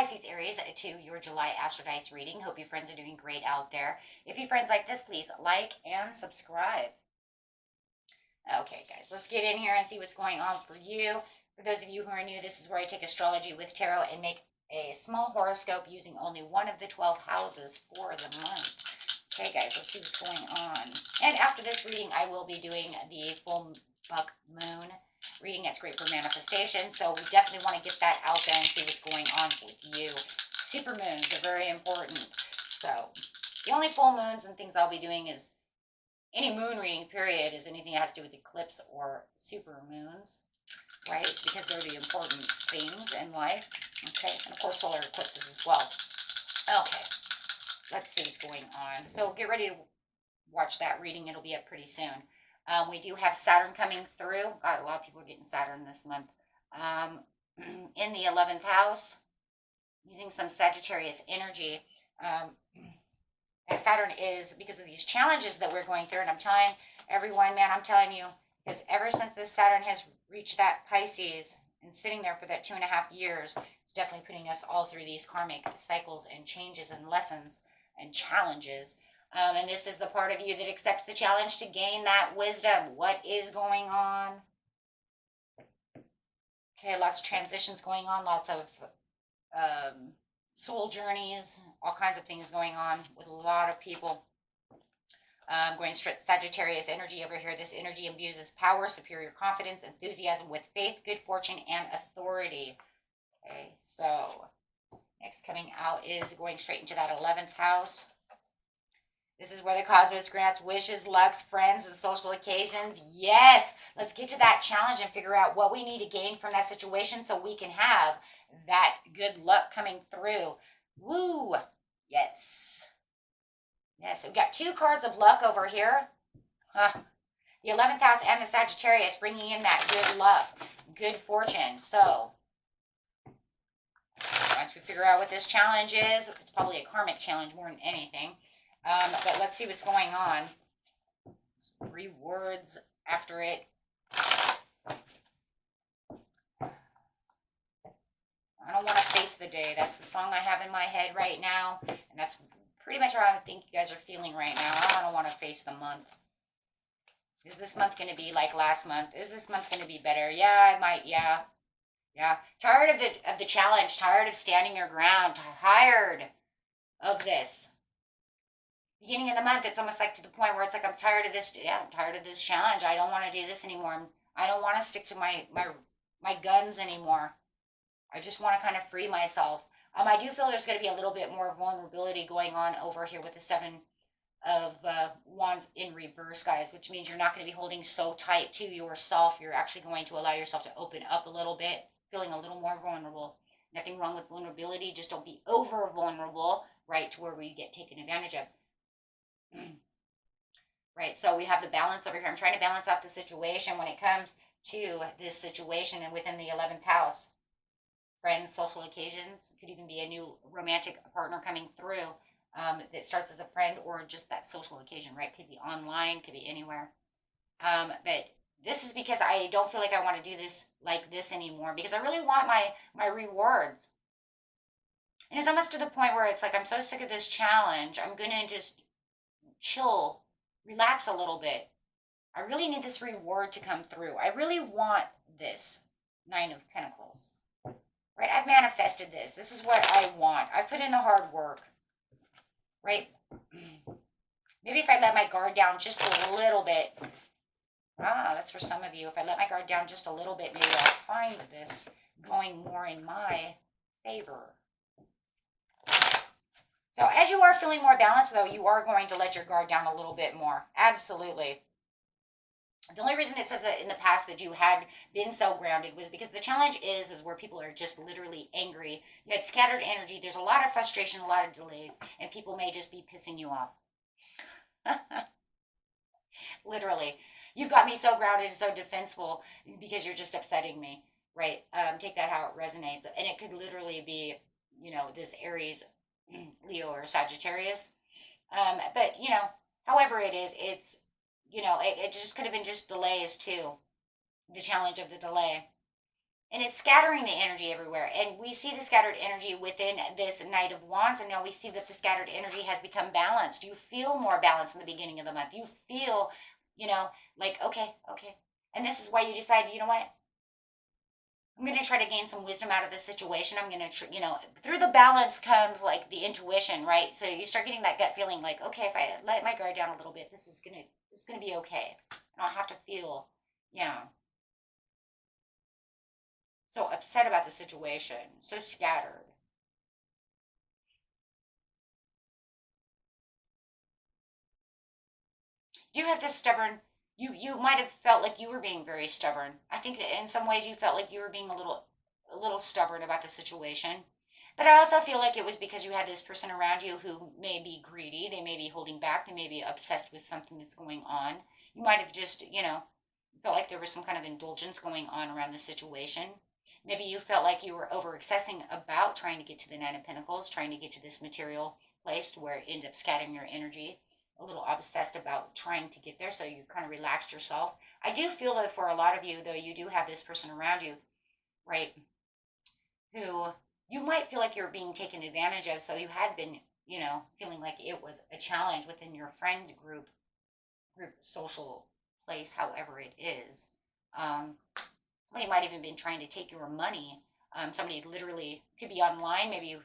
Pisces, Aries, to your July Astro Dice reading. Hope you friends are doing great out there. If you friends like this, please like and subscribe. Okay, guys, let's get in here and see what's going on for you. For those of you who are new, this is where I take astrology with tarot and make a small horoscope using only one of the 12 houses for the month. Okay, guys, let's see what's going on. And after this reading, I will be doing the full buck moon reading. It's great for manifestation, so we definitely want to get that out there and see what's going on with you. Super moons are very important. So the only full moons and things I'll be doing is any moon reading, period, is anything that has to do with eclipse or super moons, right? Because they're the important things in life, okay? And of course, solar eclipses as well. Okay, let's see what's going on. So get ready to watch that reading. It'll be up pretty soon. We do have Saturn coming through. God, a lot of people are getting Saturn this month. In the 11th house, using some Sagittarius energy. And Saturn is, because of these challenges that we're going through, and I'm telling everyone, man, I'm telling you, because ever since this Saturn has reached that Pisces and sitting there for that 2.5 years, it's definitely putting us all through these karmic cycles and changes and lessons and challenges. And this is the part of you that accepts the challenge to gain that wisdom. What is going on? Okay, lots of transitions going on, lots of soul journeys, all kinds of things going on with a lot of people. Going straight Sagittarius energy over here. This energy imbues power, superior confidence, enthusiasm with faith, good fortune, and authority. Okay, so next coming out is going straight into that 11th house. This is where the cosmos grants wishes, lucks, friends, and social occasions. Yes, let's get to that challenge and figure out what we need to gain from that situation so we can have that good luck coming through. Woo! Yes. Yes, we've got 2 cards of luck over here. The 11th house and the Sagittarius bringing in that good luck, good fortune. So once we figure out what this challenge is, it's probably a karmic challenge more than anything. But let's see what's going on. Rewards after it. I don't want to face the day. That's the song I have in my head right now. And that's pretty much how I think you guys are feeling right now. I don't want to face the month. Is this month going to be like last month? Is this month going to be better? Yeah, I might. Yeah. Yeah. Tired of the challenge. Tired of standing your ground. Tired of this. Beginning of the month, it's almost like to the point where it's like, I'm tired of this. Yeah, I'm tired of this challenge. I don't want to do this anymore. I don't want to stick to my guns anymore. I just want to kind of free myself. I do feel there's going to be a little bit more vulnerability going on over here with the 7 of Wands in reverse, guys, which means you're not going to be holding so tight to yourself. You're actually going to allow yourself to open up a little bit, feeling a little more vulnerable. Nothing wrong with vulnerability. Just don't be over vulnerable, right, to where we get taken advantage of. Right, so we have the balance over here. I'm trying to balance out the situation when it comes to this situation and within the 11th house. Friends, social occasions, could even be a new romantic partner coming through that starts as a friend or just that social occasion, right? Could be online, could be anywhere. But this is because I don't feel like I want to do this like this anymore because I really want my rewards. And it's almost to the point where it's like, I'm so sick of this challenge. I'm going to just chill, relax a little bit. I really need this reward to come through. I really want this 9 of Pentacles. Right? I've manifested this. This is what I want. I put in the hard work. Right? Maybe if I let my guard down just a little bit. That's for some of you. If I let my guard down just a little bit, maybe I'll find this going more in my favor. So as you are feeling more balanced, though, you are going to let your guard down a little bit more. Absolutely. The only reason it says that in the past that you had been so grounded was because the challenge is where people are just literally angry. You had scattered energy. There's a lot of frustration, a lot of delays, and people may just be pissing you off. Literally. You've got me so grounded and so defensible because you're just upsetting me, right? Take that how it resonates. And it could literally be, this Aries, Leo, or Sagittarius. But, however it is, it's, it just could have been just delays too. The challenge of the delay. And it's scattering the energy everywhere. And we see the scattered energy within this Knight of Wands. And now we see that the scattered energy has become balanced. You feel more balanced in the beginning of the month. You feel, like, okay. And this is why you decide, you know what? I'm going to try to gain some wisdom out of this situation. I'm going to, through the balance comes like the intuition, right? So you start getting that gut feeling like, okay, if I let my guard down a little bit, this is going to be okay. I don't have to feel, so upset about the situation, so scattered. Do you have this stubborn, you might have felt like you were being very stubborn. I think that in some ways you felt like you were being a little stubborn about the situation. But I also feel like it was because you had this person around you who may be greedy, they may be holding back, they may be obsessed with something that's going on. You might have just, felt like there was some kind of indulgence going on around the situation. Maybe you felt like you were over obsessing about trying to get to the Nine of Pentacles, trying to get to this material place to where it ended up scattering your energy, a little obsessed about trying to get there, so you kind of relaxed yourself. I do feel that for a lot of you, though, you do have this person around you, right, who you might feel like you're being taken advantage of, so you had been, feeling like it was a challenge within your friend group, social place, however it is. Somebody might even been trying to take your money. Somebody literally could be online. Maybe you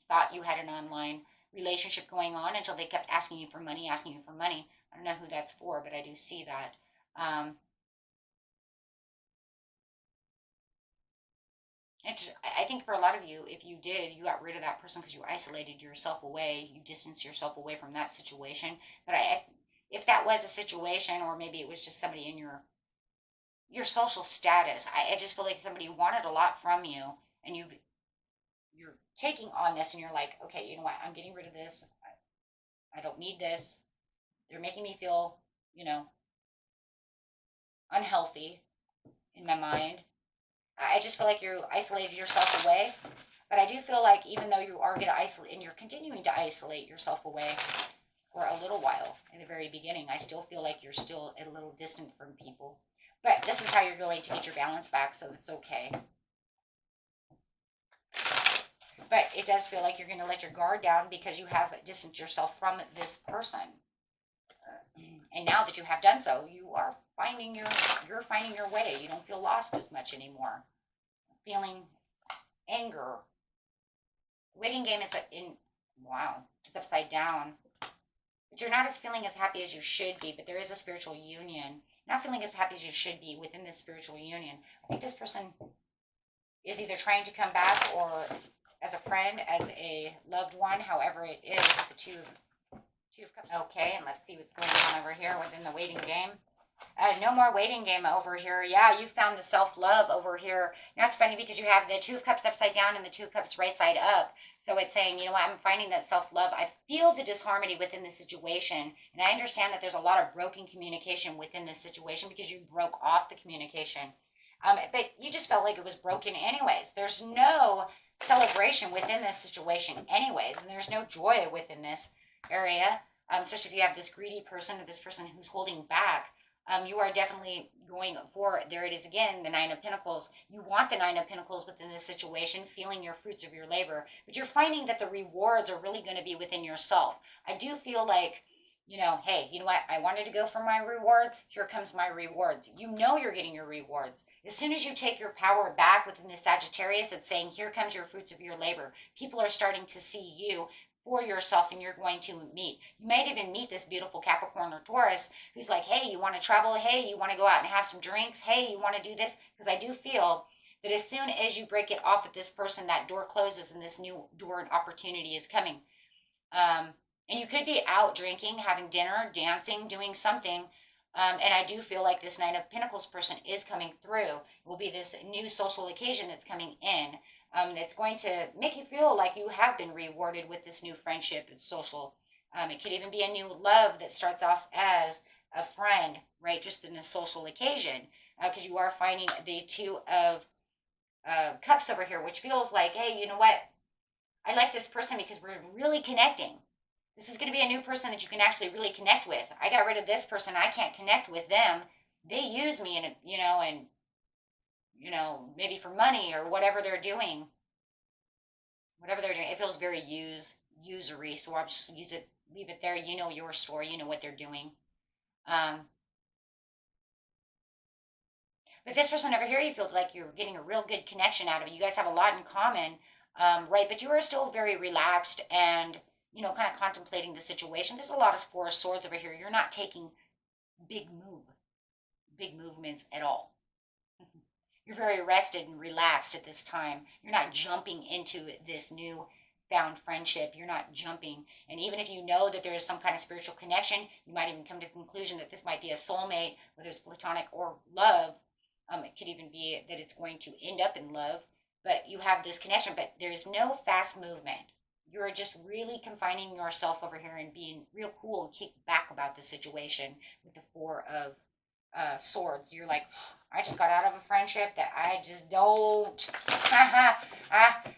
thought you had an online relationship going on until they kept asking you for money, asking you for money. I don't know who that's for, but I do see that. I think for a lot of you, if you did, you got rid of that person because you isolated yourself away, you distanced yourself away from that situation. But if that was a situation, or maybe it was just somebody in your social status, I just feel like somebody wanted a lot from you, and you're taking on this, and you're like, okay, you know what? I'm getting rid of this. I don't need this. They're making me feel, unhealthy in my mind. I just feel like you isolated yourself away. But I do feel like even though you are going to isolate, and you're continuing to isolate yourself away for a little while in the very beginning, I still feel like you're still a little distant from people. But this is how you're going to get your balance back, so it's okay. But it does feel like you're going to let your guard down because you have distanced yourself from this person. And now that you have done so, you're finding your way. You don't feel lost as much anymore. Feeling anger. Waiting game is it's upside down. But you're not feeling as happy as you should be, but there is a spiritual union. Not feeling as happy as you should be within this spiritual union. I think this person is either trying to come back, or as a friend, as a loved one, however it is, the two of cups. Okay, and let's see what's going on over here within the waiting game. No more waiting game over here. Yeah, you found the self-love over here. Now it's funny because you have the Two of Cups upside down and the Two of Cups right side up. So it's saying, you know what, I'm finding that self-love. I feel the disharmony within the situation. And I understand that there's a lot of broken communication within this situation because you broke off the communication. But you just felt like it was broken anyways. There's no celebration within this situation anyways. And there's no joy within this area. Especially if you have this greedy person or this person who's holding back. You are definitely going for, there it is again, the Nine of Pentacles. You want the Nine of Pentacles within this situation, feeling your fruits of your labor, but you're finding that the rewards are really going to be within yourself. I do feel like, hey, you know what? I wanted to go for my rewards. Here comes my rewards. You know you're getting your rewards. As soon as you take your power back within the Sagittarius, it's saying, here comes your fruits of your labor. People are starting to see you for yourself, and you're going to meet. You might even meet this beautiful Capricorn or Taurus who's like, hey, you want to travel? Hey, you want to go out and have some drinks? Hey, you want to do this? Because I do feel that as soon as you break it off with this person, that door closes and this new door and opportunity is coming. And you could be out drinking, having dinner, dancing, doing something. And I do feel like this Nine of Pentacles person is coming through. It will be this new social occasion that's coming in. It's going to make you feel like you have been rewarded with this new friendship and social. It could even be a new love that starts off as a friend, right? Just in a social occasion. Because you are finding the Two of Cups over here, which feels like, hey, you know what? I like this person because we're really connecting. This is going to be a new person that you can actually really connect with. I got rid of this person. I can't connect with them. They use me, and you know, maybe for money or whatever they're doing. Whatever they're doing, it feels very usury. So I'll just leave it there. You know your story. You know what they're doing. Um, but this person over here, you feel like you're getting a real good connection out of it. You guys have a lot in common, right? But you are still very relaxed and, you know, kind of contemplating the situation. There's a lot of Four of Swords over here. You're not taking big big movements at all. You're very rested and relaxed at this time. You're not jumping into this new found friendship. You're not jumping. And even if you know that there is some kind of spiritual connection, you might even come to the conclusion that this might be a soulmate, whether it's platonic or love. It could even be that it's going to end up in love. But you have this connection, but there's no fast movement. You're just really confining yourself over here and being real cool and kick back about the situation with the Four of Swords. You're like, I just got out of a friendship that I just don't,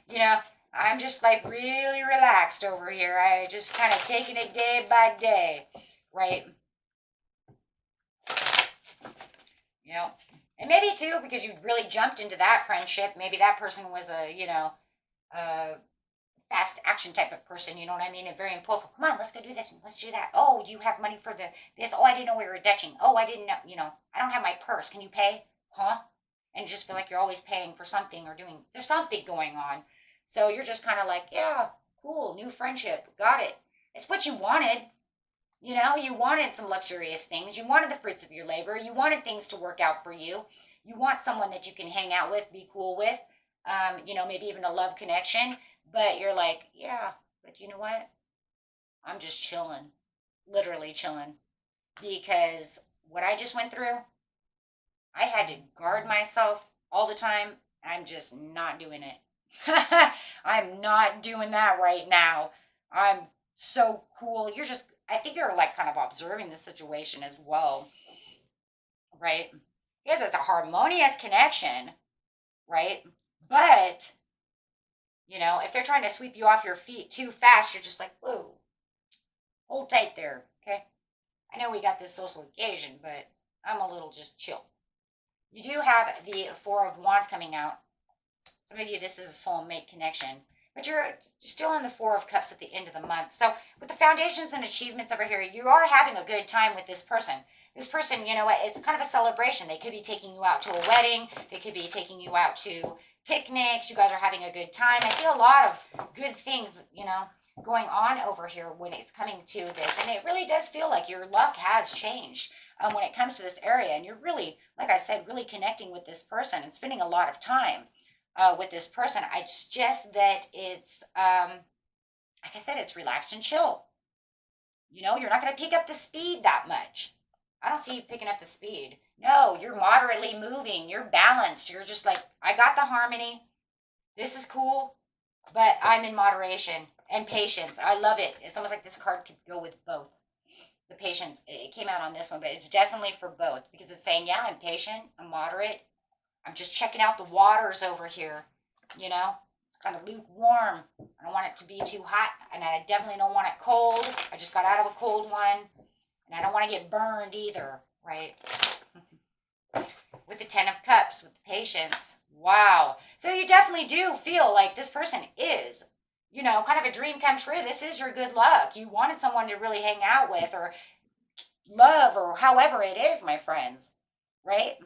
you know, I'm just like really relaxed over here. I just kind of taking it day by day, right? You know, and maybe too, because you really jumped into that friendship, maybe that person was a, you know, fast action type of person, you know what I mean? And very impulsive. Come on, let's go do this and let's do that. Oh, do you have money for this? Oh, I didn't know we were Dutching. Oh, I didn't know, you know, I don't have my purse. Can you pay? Huh? And just feel like you're always paying for something or doing, there's something going on. So you're just kind of like, yeah, cool, new friendship. Got it. It's what you wanted. You know, you wanted some luxurious things. You wanted the fruits of your labor. You wanted things to work out for you. You want someone that you can hang out with, be cool with, you know, maybe even a love connection. But you're like, yeah, but you know what? I'm just chilling, literally chilling. Because what I just went through, I had to guard myself all the time. I'm just not doing it. I'm not doing that right now. I'm so cool. You're just, I think you're like kind of observing the situation as well, right? Yes, it's a harmonious connection, right? But, you know, if they're trying to sweep you off your feet too fast, you're just like, whoa, hold tight there, okay? I know we got this social occasion, but I'm a little just chill. You do have the Four of Wands coming out. Some of you, this is a soulmate connection, but you're still in the Four of Cups at the end of the month. So with the foundations and achievements over here, you are having a good time with this person. This person, you know what, it's kind of a celebration. They could be taking you out to a wedding. They could be taking you out to picnics. You guys are having a good time. I see a lot of good things, you know, going on over here when it's coming to this. And it really does feel like your luck has changed when it comes to this area. And you're really, like I said, really connecting with this person and spending a lot of time with this person. It's just that it's, like I said, it's relaxed and chill. You know, you're not going to pick up the speed that much. I don't see you picking up the speed. No, you're moderately moving. You're balanced. You're just like, I got the harmony. This is cool, but I'm in moderation and patience. I love it. It's almost like this card could go with both. The patience, it came out on this one, but it's definitely for both because it's saying, yeah, I'm patient. I'm moderate. I'm just checking out the waters over here. You know, it's kind of lukewarm. I don't want it to be too hot, and I definitely don't want it cold. I just got out of a cold one. And I don't want to get burned either, right? With the Ten of Cups, with the patience. Wow. So you definitely do feel like this person is, you know, kind of a dream come true. This is your good luck. You wanted someone to really hang out with or love or however it is, my friends, right?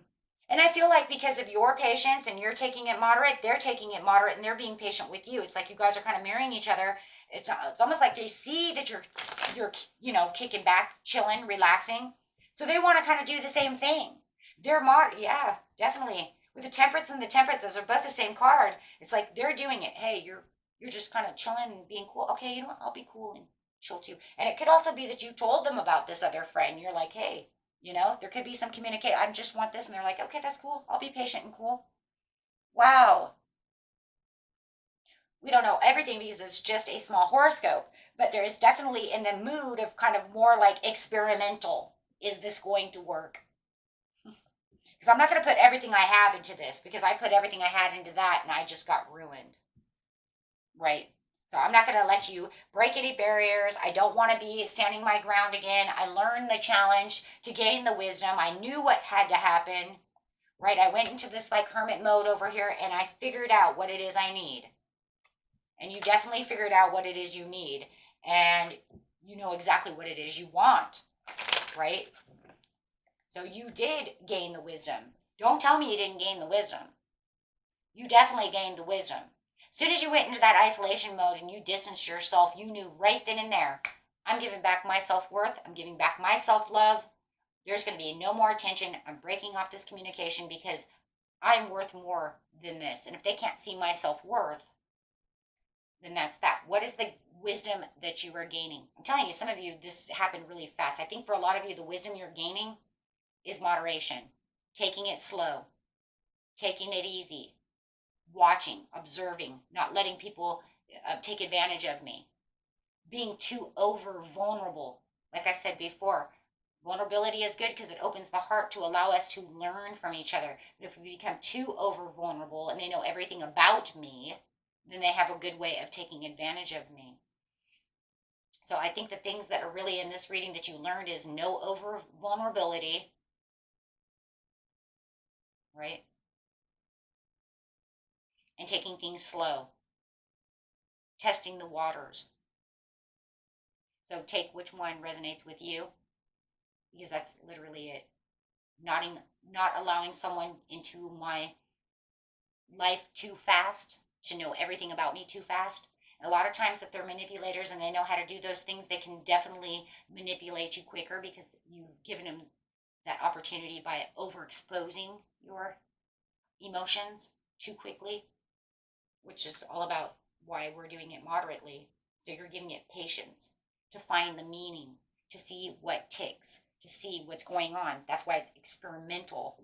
And I feel like because of your patience and you're taking it moderate, they're taking it moderate and they're being patient with you. It's like you guys are kind of mirroring each other. It's almost like they see that you're you know, kicking back, chilling, relaxing. So they want to kind of do the same thing. They're yeah, definitely. With the Temperance and the Temperance, those are both the same card. It's like they're doing it. Hey, you're just kind of chilling and being cool. Okay, you know what? I'll be cool and chill too. And it could also be that you told them about this other friend. You're like, hey, you know, there could be some communicate. I just want this, and they're like, okay, that's cool. I'll be patient and cool. Wow. We don't know everything because it's just a small horoscope, but there is definitely in the mood of kind of more like experimental. Is this going to work? Because I'm not going to put everything I have into this because I put everything I had into that and I just got ruined. Right? So I'm not going to let you break any barriers. I don't want to be standing my ground again. I learned the challenge to gain the wisdom. I knew what had to happen. right? I went into this like hermit mode over here and I figured out what it is I need. And you definitely figured out what it is you need. And you know exactly what it is you want, right? So you did gain the wisdom. Don't tell me you didn't gain the wisdom. You definitely gained the wisdom. As soon as you went into that isolation mode and you distanced yourself, you knew right then and there, I'm giving back my self-worth. I'm giving back my self-love. There's going to be no more attention. I'm breaking off this communication because I'm worth more than this. And if they can't see my self-worth, then that's that. What is the wisdom that you are gaining? I'm telling you, some of you, this happened really fast. I think for a lot of you, the wisdom you're gaining is moderation, taking it slow, taking it easy, watching, observing, not letting people take advantage of me, being too over vulnerable. Like I said before, vulnerability is good because it opens the heart to allow us to learn from each other. But if we become too over vulnerable and they know everything about me, then they have a good way of taking advantage of me. So I think the things that are really in this reading that you learned is no over vulnerability, right? And taking things slow, testing the waters. So take which one resonates with you, because that's literally it. Not allowing someone into my life too fast, to know everything about me too fast. A lot of times if they're manipulators and they know how to do those things, they can definitely manipulate you quicker because you've given them that opportunity by overexposing your emotions too quickly, which is all about why we're doing it moderately. So you're giving it patience to find the meaning, to see what ticks, to see what's going on. That's why it's experimental,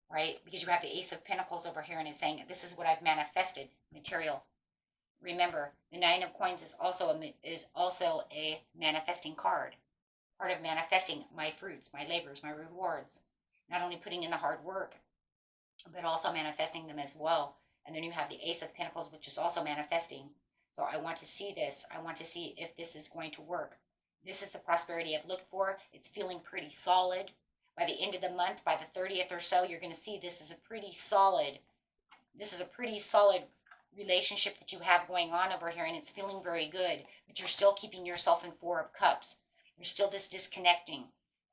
right? Because you have the Ace of Pentacles over here and it's saying, this is what I've manifested, material. Remember, the Nine of Coins is also a manifesting card. Part of manifesting my fruits, my labors, my rewards. Not only putting in the hard work, but also manifesting them as well. And then you have the Ace of Pentacles, which is also manifesting. So I want to see this. I want to see if this is going to work. This is the prosperity I've looked for. It's feeling pretty solid. By the end of the month, by the 30th or so, you're going to see this is a pretty solid relationship that you have going on over here, and it's feeling very good, but you're still keeping yourself in Four of Cups. There's still this disconnecting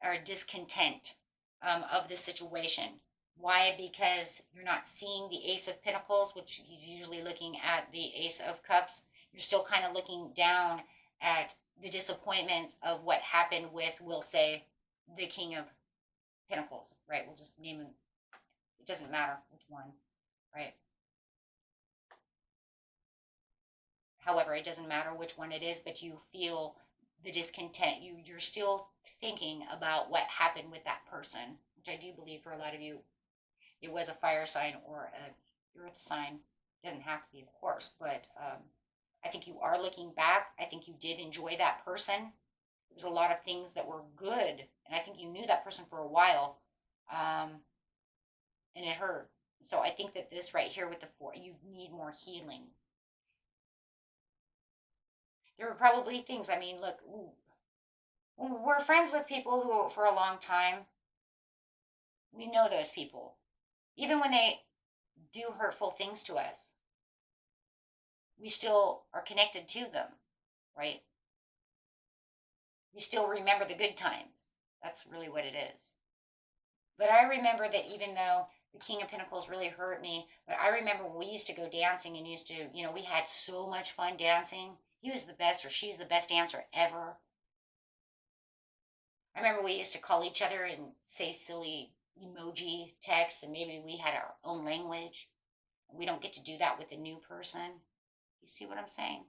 or discontent of the situation. Why? Because you're not seeing the Ace of Pentacles, which he's usually looking at the Ace of Cups. You're still kind of looking down at the disappointments of what happened with, we'll say, the King of Pentacles, right? We'll just name it. It doesn't matter which one, right? However, it doesn't matter which one it is, but you feel the discontent. You're still thinking about what happened with that person, which I do believe for a lot of you, it was a fire sign or a earth sign. It doesn't have to be, of course, but I think you are looking back. I think you did enjoy that person. There was a lot of things that were good, and I think you knew that person for a while, and it hurt. So I think that this right here with the four, you need more healing. There were probably things, I mean, look, we're friends with people who, for a long time, we know those people. Even when they do hurtful things to us, we still are connected to them, right? We still remember the good times. That's really what it is. But I remember that even though the King of Pentacles really hurt me, but I remember when we used to go dancing and used to, we had so much fun dancing. He was the best or she's the best dancer ever. I remember we used to call each other and say silly emoji texts, and maybe we had our own language. We don't get to do that with a new person. You see what I'm saying?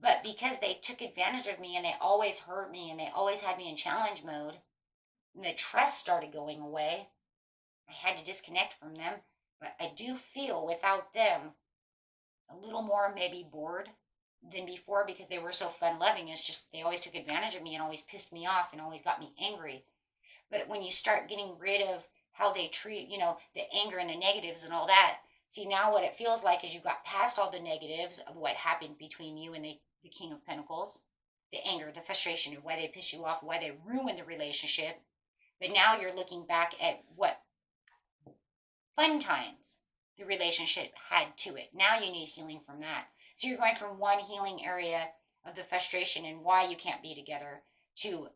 But because they took advantage of me and they always hurt me and they always had me in challenge mode, and the trust started going away, I had to disconnect from them. But I do feel without them a little more maybe bored than before because they were so fun loving. It's just they always took advantage of me and always pissed me off and always got me angry. But when you start getting rid of how they treat, the anger and the negatives and all that, see, now what it feels like is you got past all the negatives of what happened between you and the King of Pentacles, the anger, the frustration of why they piss you off, why they ruined the relationship. But now you're looking back at what fun times the relationship had to it. Now you need healing from that. So you're going from one healing area of the frustration and why you can't be together to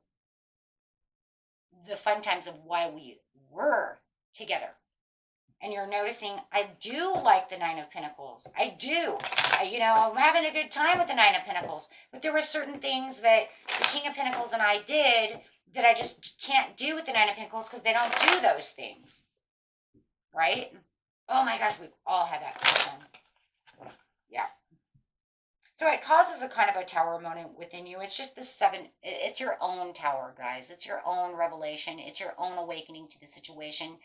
the fun times of why we were together. And you're noticing, I do like the Nine of Pentacles. I do. I'm having a good time with the Nine of Pentacles. But there were certain things that the King of Pentacles and I did that I just can't do with the Nine of Pentacles because they don't do those things. Right? Oh my gosh, we've all had that person. Yeah. So it causes a kind of a tower moment within you. It's just the seven. It's your own tower, guys. It's your own revelation. It's your own awakening to the situation.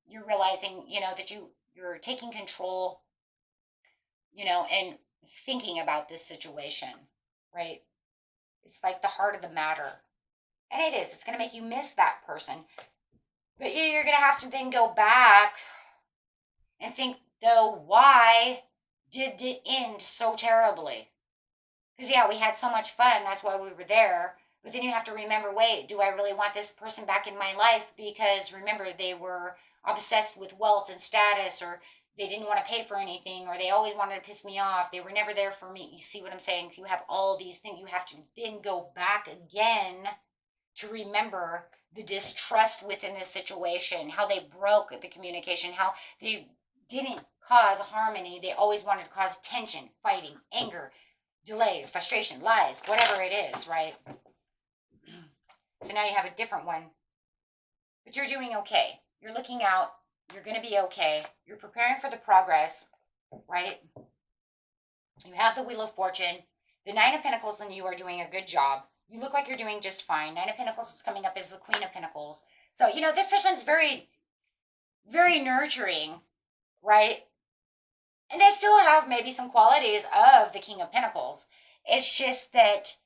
You're realizing, that you're taking control, and thinking about this situation, right? It's like the heart of the matter. And it is. It's going to make you miss that person. But you're going to have to then go back and think, though, why did it end so terribly? Because, yeah, we had so much fun. That's why we were there. But then you have to remember, wait, do I really want this person back in my life? Because, remember, they were obsessed with wealth and status, or they didn't want to pay for anything, or they always wanted to piss me off. They were never there for me. You see what I'm saying? If you have all these things, you have to then go back again to remember the distrust within this situation, how they broke the communication, how they didn't cause harmony. They always wanted to cause tension, fighting, anger, delays, frustration, lies, whatever it is, right? So now you have a different one. But you're doing okay. You're looking out. You're going to be okay. You're preparing for the progress, right? You have the Wheel of Fortune. The Nine of Pentacles, and you are doing a good job. You look like you're doing just fine. Nine of Pentacles is coming up as the Queen of Pentacles. So, this person's very, very nurturing, right? And they still have maybe some qualities of the King of Pentacles. It's just that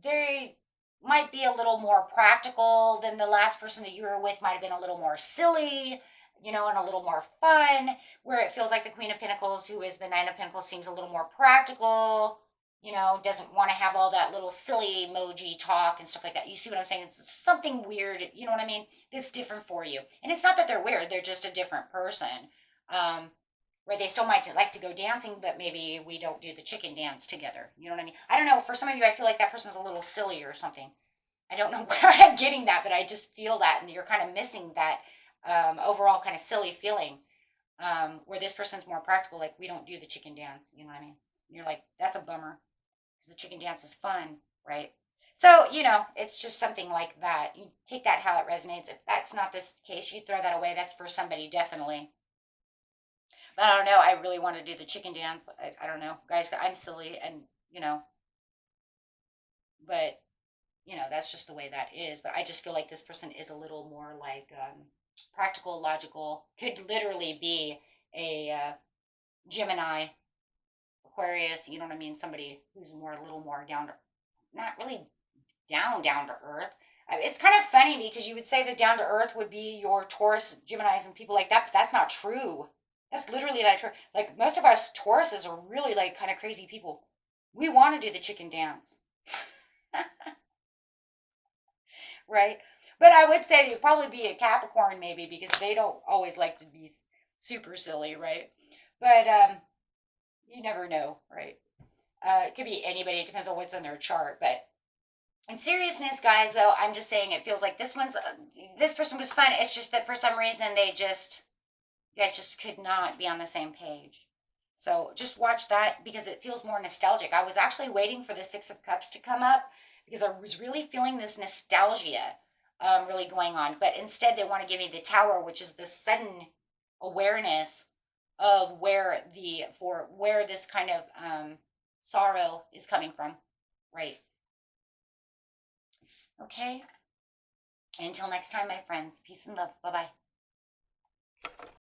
they might be a little more practical than the last person that you were with. Might have been a little more silly, and a little more fun, where it feels like the Queen of Pentacles, who is the Nine of Pentacles, seems a little more practical, doesn't want to have all that little silly emoji talk and stuff like that. You see what I'm saying? It's something weird, you know what I mean? It's different for you. And it's not that they're weird, they're just a different person. Where they still might like to go dancing, but maybe we don't do the chicken dance together. You know what I mean? I don't know. For some of you, I feel like that person's a little silly or something. I don't know where I'm getting that, but I just feel that, and you're kind of missing that overall kind of silly feeling, where this person's more practical, like we don't do the chicken dance. You know what I mean? And you're like, that's a bummer, because the chicken dance is fun, right? So, it's just something like that. You take that how it resonates. If that's not this case, you throw that away. That's for somebody, definitely. But I don't know. I really want to do the chicken dance. I don't know. Guys, I'm silly, and, but, that's just the way that is. But I just feel like this person is a little more like practical, logical. Could literally be a Gemini, Aquarius, you know what I mean? Somebody who's a little more down to, not really down to earth. It's kind of funny because you would say that down to earth would be your Taurus, Geminis, and people like that, but that's not true. That's literally not true. Like, most of us Tauruses are really like kind of crazy people. We want to do the chicken dance. Right? But I would say you'd probably be a Capricorn maybe, because they don't always like to be super silly, right? But you never know, right? It could be anybody. It depends on what's in their chart. But in seriousness, guys, though, I'm just saying it feels like this person was fun. It's just that for some reason you guys just could not be on the same page. So just watch that, because it feels more nostalgic. I was actually waiting for the Six of Cups to come up, because I was really feeling this nostalgia really going on. But instead, they want to give me the Tower, which is the sudden awareness of where this kind of sorrow is coming from, right? Okay. Until next time, my friends. Peace and love. Bye-bye.